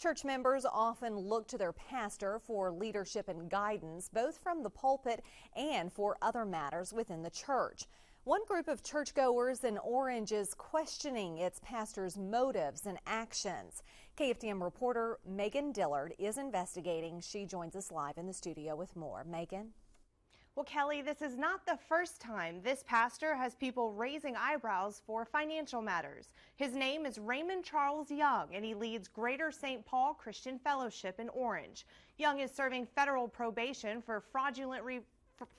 Church members often look to their pastor for leadership and guidance, both from the pulpit and for other matters within the church. One group of churchgoers in Orange is questioning its pastor's motives and actions. KFDM reporter Megan Dillard is investigating. She joins us live in the studio with more. Megan? Well, Kelly, this is not the first time this pastor has people raising eyebrows for financial matters. His name is Raymond Charles Young, and he leads Greater St. Paul Christian Fellowship in Orange. Young is serving federal probation for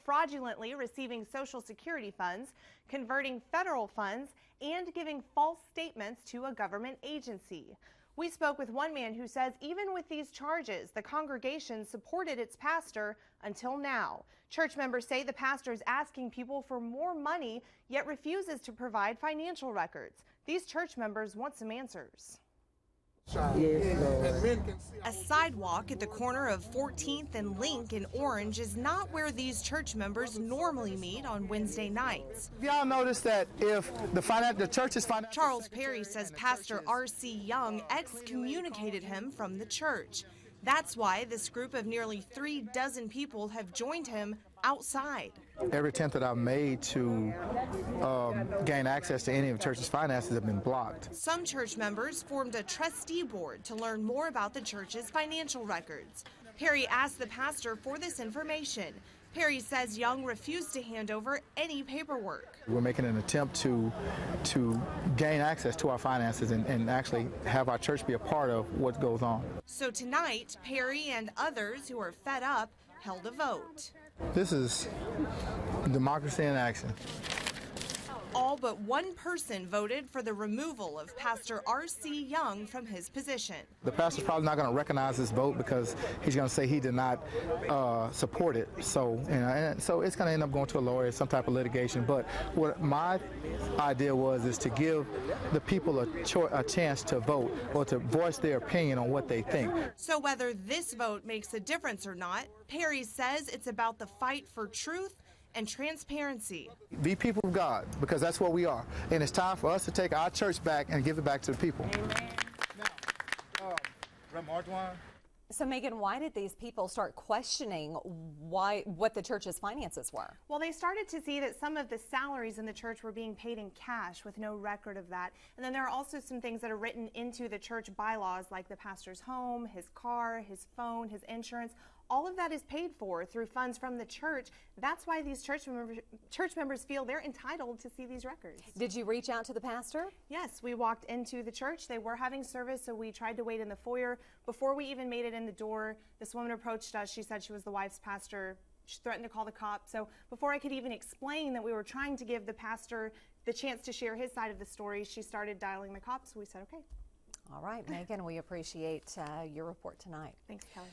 fraudulently receiving Social Security funds, converting federal funds, and giving false statements to a government agency. We spoke with one man who says even with these charges, the congregation supported its pastor until now. Church members say the pastor is asking people for more money, yet refuses to provide financial records. These church members want some answers. A sidewalk at the corner of 14th and Link in Orange is not where these church members normally meet on Wednesday nights. Y'all notice that if the church is financial. Charles Perry says Pastor R.C. Young excommunicated him from the church. That's why this group of nearly 36 people have joined him outside. Every attempt that I've made to gain access to any of the church's finances have been blocked. Some church members formed a trustee board to learn more about the church's financial records. Perry asked the pastor for this information. Perry says Young refused to hand over any paperwork. We're making an attempt to gain access to our finances and actually have our church be a part of what goes on. So tonight, Perry and others who are fed up held a vote. This is democracy in action. All but one person voted for the removal of Pastor R.C. Young from his position. The pastor's probably not going to recognize this vote because he's going to say he did not support it. So, and so it's going to end up going to a lawyer, some type of litigation. But what my idea is to give the people a chance to vote or to voice their opinion on what they think. So whether this vote makes a difference or not, Perry says it's about the fight for truth and transparency. Be people of God, because that's what we are. And it's time for us to take our church back and give it back to the people. Amen. Now, So, Megan, why did these people start questioning what the church's finances were? Well, they started to see that some of the salaries in the church were being paid in cash with no record of that. And then there are also some things that are written into the church bylaws, like the pastor's home, his car, his phone, his insurance. All of that is paid for through funds from the church. That's why these church members feel they're entitled to see these records. Did you reach out to the pastor? Yes, we walked into the church. They were having service, so we tried to wait in the foyer. Before we even made it in the door, this woman approached us. She said she was the wife's pastor. She threatened to call the cops. So before I could even explain that we were trying to give the pastor the chance to share his side of the story, she started dialing the cops. We said, okay. All right, Megan, we appreciate your report tonight. Thanks, Kelly.